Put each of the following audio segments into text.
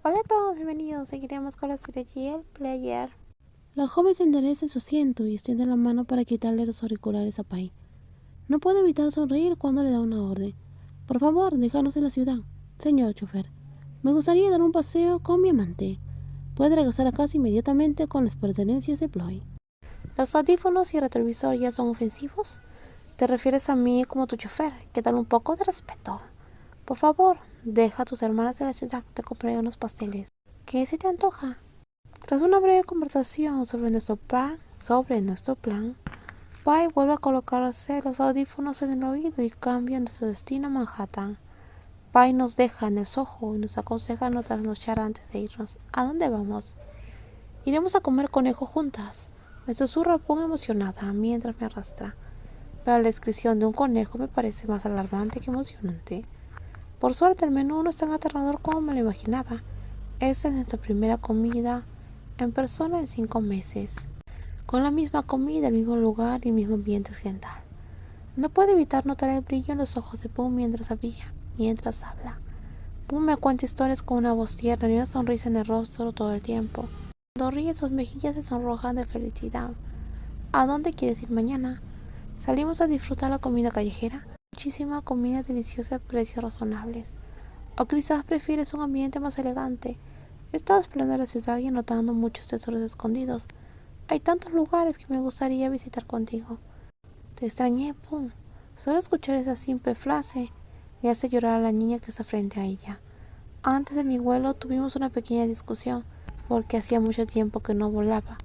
Hola a todos, bienvenidos. Seguiremos con la serie GL Player. La joven se endereza en su asiento y extiende la mano para quitarle los auriculares a Pai. No puede evitar sonreír cuando le da una orden. Por favor, déjanos en la ciudad. Señor chofer, me gustaría dar un paseo con mi amante. Puede regresar a casa inmediatamente con las pertenencias de Ploy. ¿Los audífonos y el retrovisor ya son ofensivos? ¿Te refieres a mí como tu chofer? ¿Qué tal un poco de respeto? Por favor, deja a tus hermanas en la ciudad, te compraré unos pasteles. ¿Qué se te antoja? Tras una breve conversación sobre nuestro plan, Pai vuelve a colocarse los audífonos en el oído y cambia nuestro destino a Manhattan. Pai nos deja en el Soho y nos aconseja no trasnochar antes de irnos. ¿A dónde vamos? Iremos a comer conejo juntas. Me susurra Pum emocionada mientras me arrastra. Pero la descripción de un conejo me parece más alarmante que emocionante. Por suerte el menú no es tan aterrador como me lo imaginaba. Esta es nuestra primera comida en persona en 5 meses. Con la misma comida, el mismo lugar y el mismo ambiente occidental. No puedo evitar notar el brillo en los ojos de Pum mientras habla. Pum me cuenta historias con una voz tierna y una sonrisa en el rostro todo el tiempo. Cuando ríe, sus mejillas se sonrojan de felicidad. ¿A dónde quieres ir mañana? Salimos a disfrutar la comida callejera. Muchísima comida deliciosa a precios razonables. O quizás prefieres un ambiente más elegante. He estado explorando la ciudad y anotando muchos tesoros escondidos. Hay tantos lugares que me gustaría visitar contigo. Te extrañé, Pum. Solo escuchar esa simple frase me hace llorar a la niña que está frente a ella. Antes de mi vuelo tuvimos una pequeña discusión porque hacía mucho tiempo que no volaba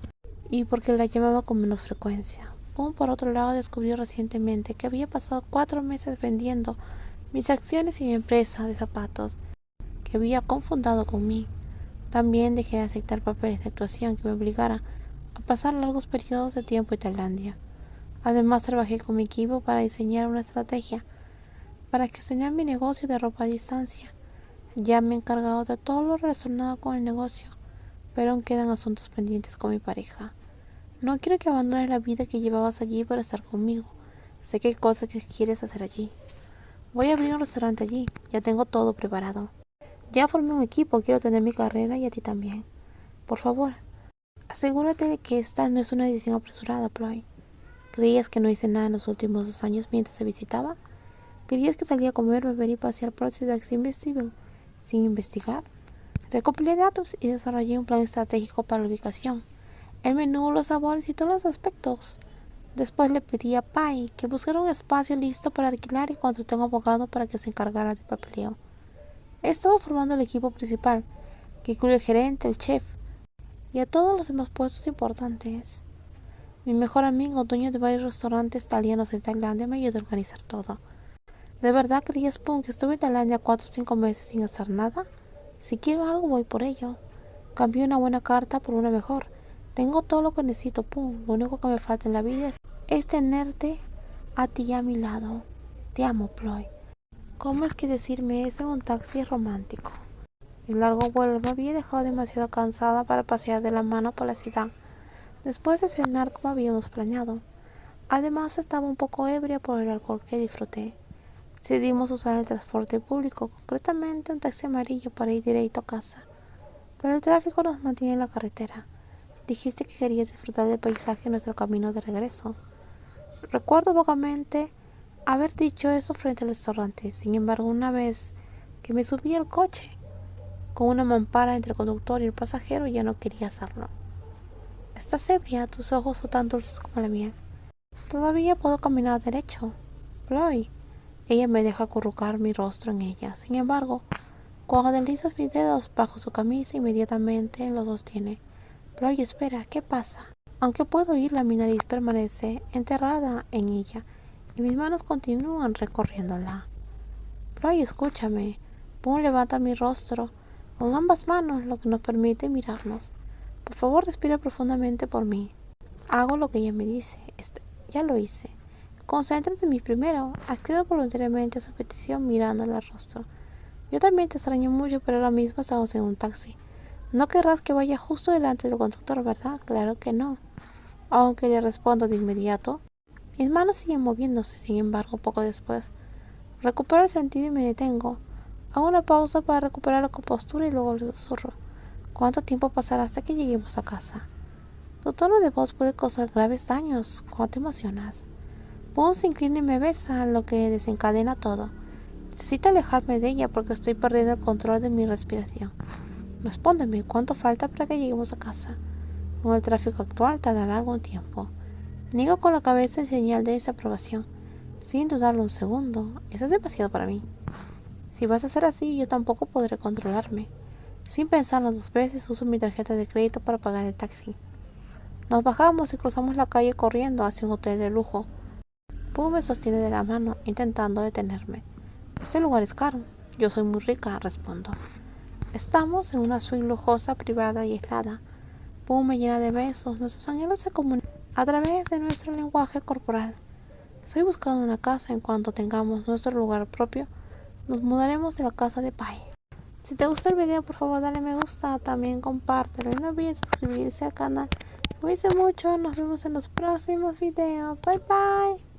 y porque la llamaba con menos frecuencia. Pum, por otro lado, descubrió recientemente que había pasado 4 meses vendiendo mis acciones y mi empresa de zapatos, que había confundido con mí. También dejé de aceptar papeles de actuación que me obligaran a pasar largos periodos de tiempo en Tailandia. Además, trabajé con mi equipo para diseñar una estrategia para gestionar mi negocio de ropa a distancia. Ya me he encargado de todo lo relacionado con el negocio, pero aún quedan asuntos pendientes con mi pareja. No quiero que abandones la vida que llevabas allí para estar conmigo. Sé que hay cosas que quieres hacer allí. Voy a abrir un restaurante allí. Ya tengo todo preparado. Ya formé un equipo. Quiero tener mi carrera y a ti también. Por favor, asegúrate de que esta no es una decisión apresurada, Ploy. ¿Creías que no hice nada en los últimos 2 años mientras te visitaba? ¿Querías que salía a comer, beber y pasear por la ciudad sin investigar? Recopilé datos y desarrollé un plan estratégico para la ubicación, el menú, los sabores y todos los aspectos. Después le pedí a Pai que buscara un espacio listo para alquilar y contraté a un abogado para que se encargara del papeleo. He estado formando el equipo principal, que incluye el gerente, el chef y a todos los demás puestos importantes. Mi mejor amigo, dueño de varios restaurantes italianos en Tailandia, me ayudó a organizar todo. ¿De verdad creías, Pum, que estuve en Tailandia 4 o 5 meses sin hacer nada? Si quiero algo, voy por ello. Cambié una buena carta por una mejor. Tengo todo lo que necesito, Pum. Lo único que me falta en la vida es tenerte a ti a mi lado. Te amo, Ploy. ¿Cómo es que decirme eso en un taxi es romántico? El largo vuelo me había dejado demasiado cansada para pasear de la mano por la ciudad, después de cenar como habíamos planeado. Además, estaba un poco ebria por el alcohol que disfruté. Decidimos usar el transporte público, concretamente un taxi amarillo para ir directo a casa. Pero el tráfico nos mantiene en la carretera. Dijiste que querías disfrutar del paisaje en nuestro camino de regreso. Recuerdo vagamente haber dicho eso frente al restaurante. Sin embargo, una vez que me subí al coche, con una mampara entre el conductor y el pasajero, ya no quería hacerlo. Estás ebria, tus ojos son tan dulces como la miel. Todavía puedo caminar derecho. Ploy. Ella me deja acurrucar mi rostro en ella. Sin embargo, cuando deslizas mis dedos bajo su camisa, inmediatamente los sostiene. Ploy, espera, ¿qué pasa? Aunque puedo oírla, mi nariz permanece enterrada en ella y mis manos continúan recorriéndola. Ploy, escúchame. Pum levanta mi rostro con ambas manos, lo que nos permite mirarnos. Por favor, respira profundamente por mí. Hago lo que ella me dice. Ya lo hice. Concéntrate en mí primero. Accedo voluntariamente a su petición mirándola al rostro. Yo también te extraño mucho, pero ahora mismo estamos en un taxi. No querrás que vaya justo delante del conductor, ¿verdad? Claro que no. Aunque le respondo de inmediato. Mis manos siguen moviéndose, sin embargo, poco después recupero el sentido y me detengo. Hago una pausa para recuperar la compostura y luego le susurro. ¿Cuánto tiempo pasará hasta que lleguemos a casa? Tu tono de voz puede causar graves daños cuando te emocionas. Boone se inclina y me besa, lo que desencadena todo. Necesito alejarme de ella porque estoy perdiendo el control de mi respiración. Respóndeme, ¿cuánto falta para que lleguemos a casa? Con el tráfico actual tardará algún tiempo. Niego con la cabeza en señal de desaprobación. Sin dudarlo un segundo, eso es demasiado para mí. Si vas a ser así, yo tampoco podré controlarme. Sin pensarlo 2 veces, uso mi tarjeta de crédito para pagar el taxi. Nos bajamos y cruzamos la calle corriendo hacia un hotel de lujo. Pooh me sostiene de la mano, intentando detenerme. Este lugar es caro. Yo soy muy rica, respondo. Estamos en una suite lujosa, privada y aislada. Pooh me llena de besos. Nuestros anhelos se comunican a través de nuestro lenguaje corporal. Estoy buscando una casa. En cuanto tengamos nuestro lugar propio, nos mudaremos de la casa de Pai. Si te gustó el video, por favor dale me gusta, también compártelo y no olvides suscribirse al canal. Cuídense mucho, nos vemos en los próximos videos. Bye bye.